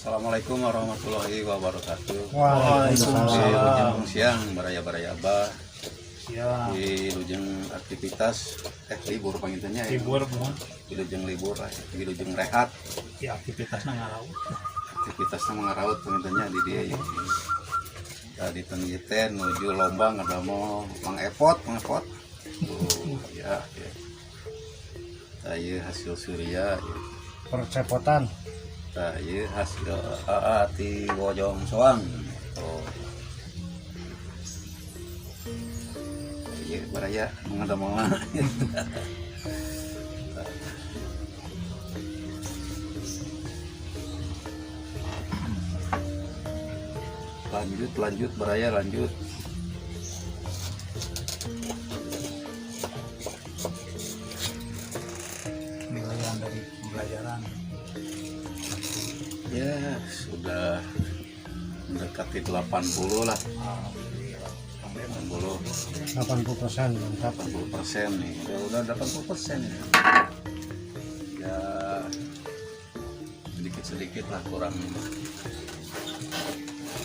Assalamualaikum warahmatullahi wabarakatuh. Waalaikumsalam. Di siang baraya-baraya abah. Siang. Di lujeng aktivitas libur pangitanya ya. Libur mohon. Di lujeng libur, di lujeng rehat. Ya aktivitasnya ngaraut. Aktivitasnya mengaraut pangitanya di dia ya. Tadi tenggiten menuju lomba ngadamo Mang Epot. Ya. Saya hasil surya ya. Percepotan. Saya hasil di Bojong Soang. Oh. Iya, baraya mengadam mana? Lanjut baraya lanjut. Nilaian dari pembelajaran. Ya, sudah mendekati 80 lah. 80% mantap. 80% nih. Udah 80% ya. Ya, sedikit lah kurang.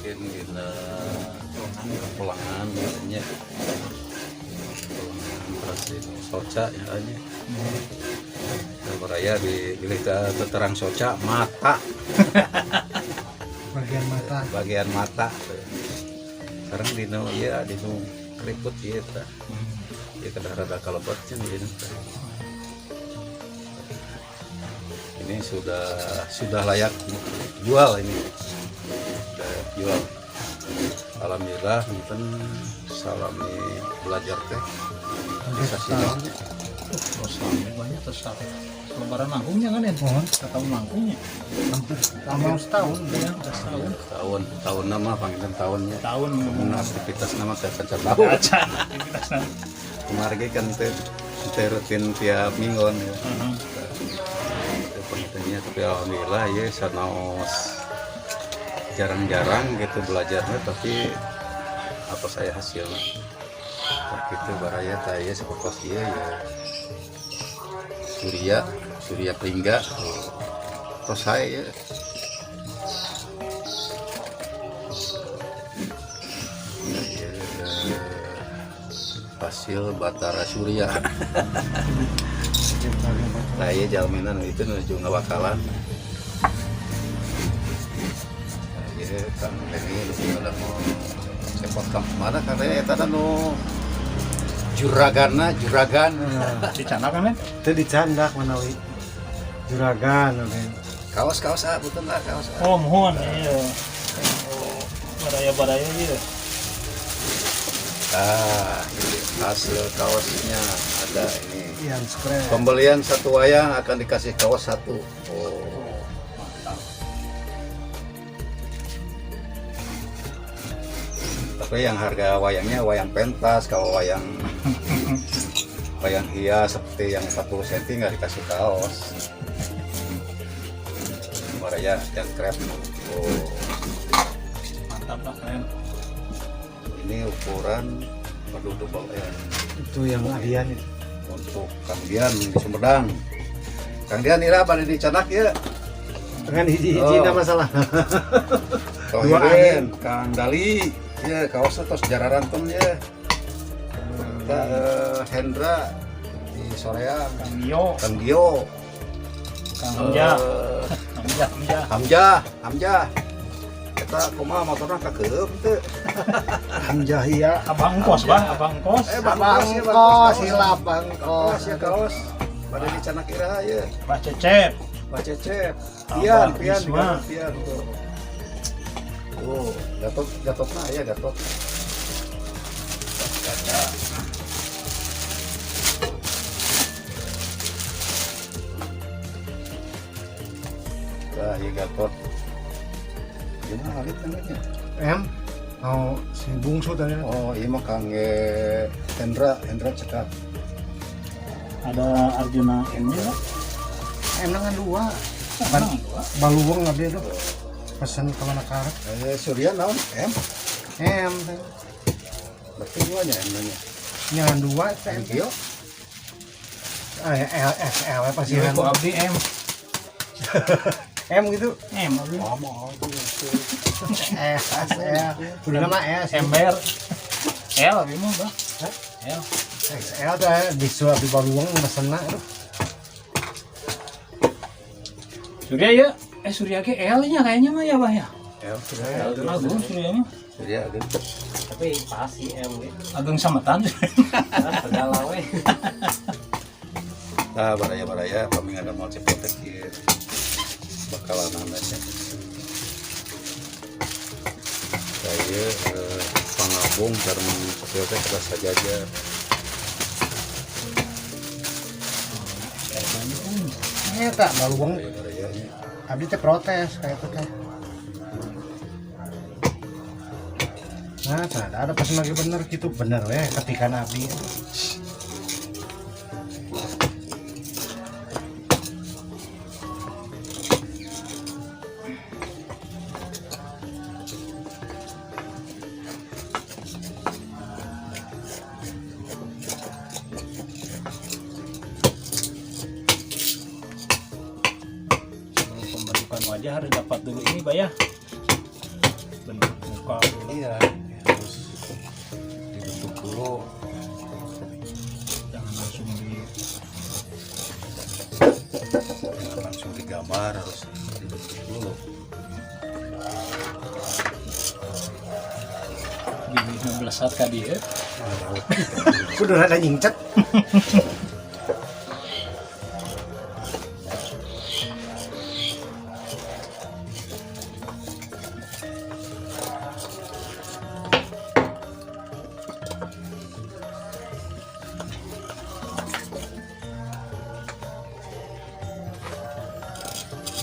Mungkin kita pulangan biasanya. Pasti soca ya hanya. Baraya di terang soca mata. bagian mata sekarang dino ya dino keriput ya ya kada kalebet ini sudah layak jual ini sudah jual. Alhamdulillah mungkin salami belajar teh bisa sih Terus banyak terus lebaran mangkungnya kan ya mohon tahun mangkungnya hampir setahun ya tahun nama panggilan tahunnya tahun aktivitas nama saya kencar tahu kemarin kan teh rutin tiap mingguan ya pengintannya tapi alhamdulillah ya sanaos jarang-jarang gitu belajarnya tapi apa saya hasilnya gitu baraya saya seperti ya Surya Pringga terus saya hasil Batara Surya saya jaminan itu menuju ngawakalan ya Kang Denny udah mau cepot ke mana karena tadi juragan dicandak kan itu dicandak manawi juragan kaos betul lah kaos oh mohon iya baraya iya ini hasil kaosnya ada ini yang spray pembelian satu wayang akan dikasih kaos satu. Tapi yang harga wayangnya wayang pentas, kalau wayang hias seperti yang 40 cm nggak dikasih kaos. Baraya yang krep. Mantap lah keren. Ini ukuran double ya. itu yang Adian itu Untuk Kang Dian di Sumedang. Kang Dian ira pada dicanak ya. dengan hiji-hiji masalah Dua Iren, Kang Dali, ya kaosnya terus jararan pun ya. Hendra di Soreang, Kang Gio, Hamzah. Kita kumaha motorna kakeup teu. Hamzah iya Abang Kos bang, Abang Kos. Abang Kos Ya kaos. Pada dicanak ira ya. Mbak Cecep. Pak Cecep. Abang Pian Isma. tuh. Oh, Gatotna ya Gatot. Kaca. Nah, ya Gatot. Gimana alit namanya? Oh, si bungsu tadi. Oh, iya mah kangge Hendra cekap. Ada Arjuna M-nya. Emang dua. Kan Baluwang abdi itu. Pesan ke mana karet. Surya naon? M. Teh. Berarti dua nya M-nya. Nyalan dua teh. Kio. L pasti Iya, kok abdi M. M gitu. M abdi. S. Udah nama S. Ember. L abdi mah, Bang. L. XL tuh bisu abdi baluwang mesena aduh. Surya ya. Surya ke L-nya kayaknya mah ya, Bang ya. L. Agung Surya mah. Surya ada. Tapi pasti M gitu. Agung Sametan. Segala we. Nah, baraya pamingan mau cipotek ieu. Bakalan namanya. Saya pangabung sareng cipotek kada sajaja. Tak baluwang Baraya-barayanya. abdi teh protes kayak itu teh. Nah, ada pas lagi bener gitu bener we ketikan abdi. Pembentukan wajah harus dapat dulu ini, Pak ya. Bentuk muka dulu. Iya, harus dibentuk dulu. Jangan langsung Jangan langsung digambar, harus dibentuk dulu. di 16 saat kali ya. Kudu ada nyingcet.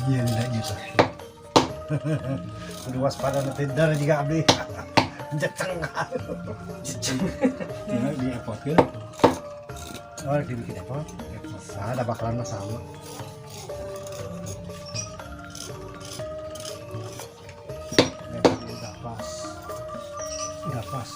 Iya, tidak gitu. Kudu waspada nanti dari juga abdi. Jeceng. Ini di airport kan. Oh, dibikin apa? Ada bakalan sama. Udah pas. Udah pas.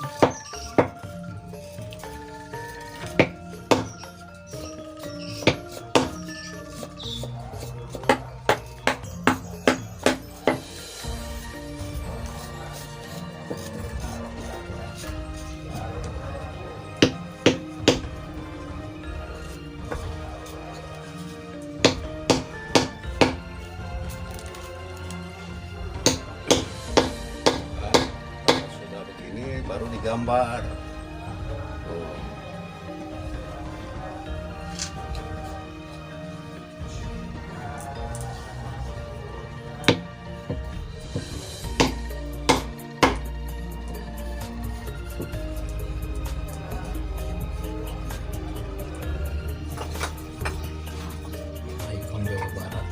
Sudah begini baru digambar. Tuh. Ikon Jawa Barat.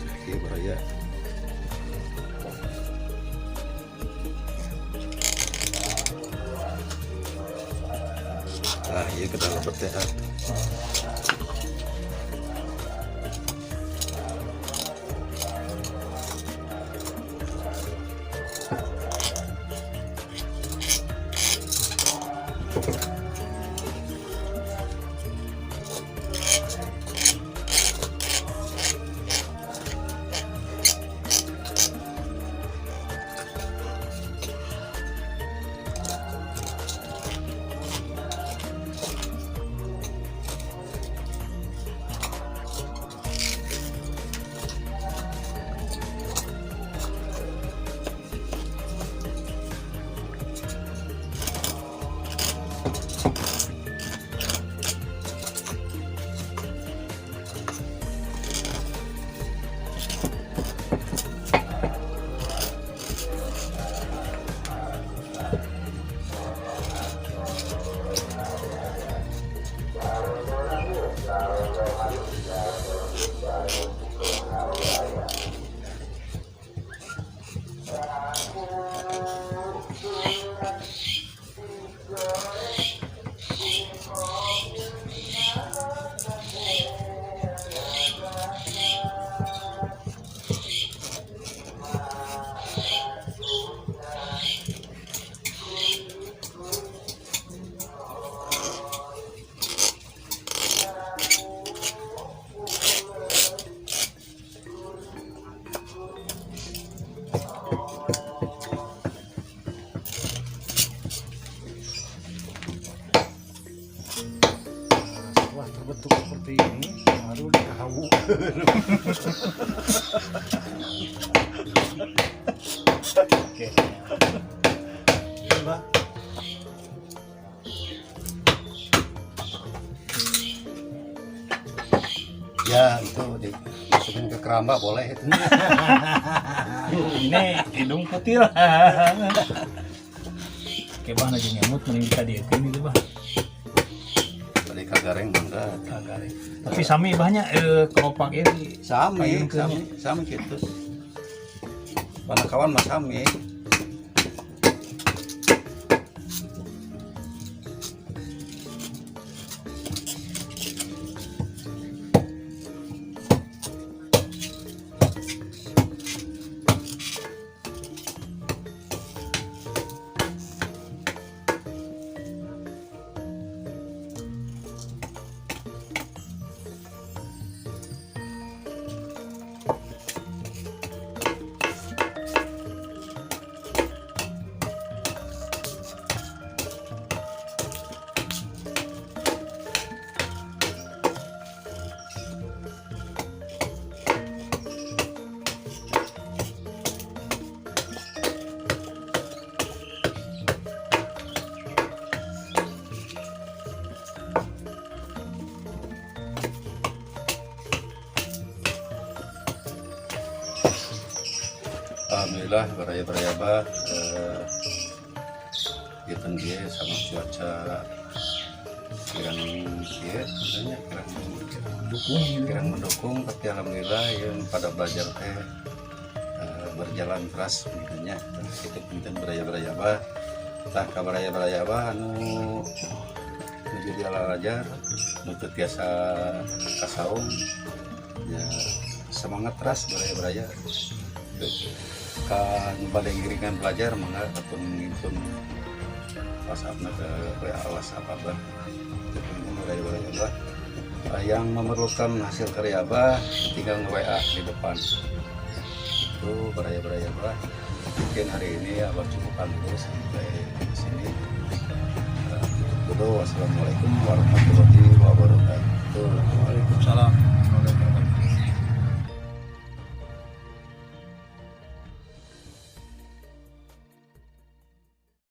Oke, baraya. Nah, iya ke dalam bertehat. Setelah terbentuk seperti ini, baru dikawu. Oke. Coba. Ya itu dimasukin ke keramba boleh itu. Ini hidung putih lah. Oke bang, aja nyamut mending dikadieukeun itu bang. Tadi kagareng bangga. Kagak. Tapi sami banyak kelopak ini. Sami, Payung sami gitu. Mana kawan mah sami. Alhamdulillah beraya-beraya bah gitu dia sama cuaca kirang dia sebenarnya kirang mendukung tapi alhamdulillah yang pada belajar teh berjalan keras mintanya itu pinten beraya-beraya bah tah kabaraya-beraya bah anu menuju di ala ajar nutut biasa kasaung ya semangat keras beraya-beraya kan pada ngiringan pelajar mangga ataupun ngimpun WhatsApp-na ke WA WhatsApp abah itu mulai abah yang memerlukan hasil karya abah tinggal nge-WA di depan itu beraya abah mungkin hari ini abah cukupkan dulu sampai sini dulu. Wassalamualaikum warahmatullahi wabarakatuh.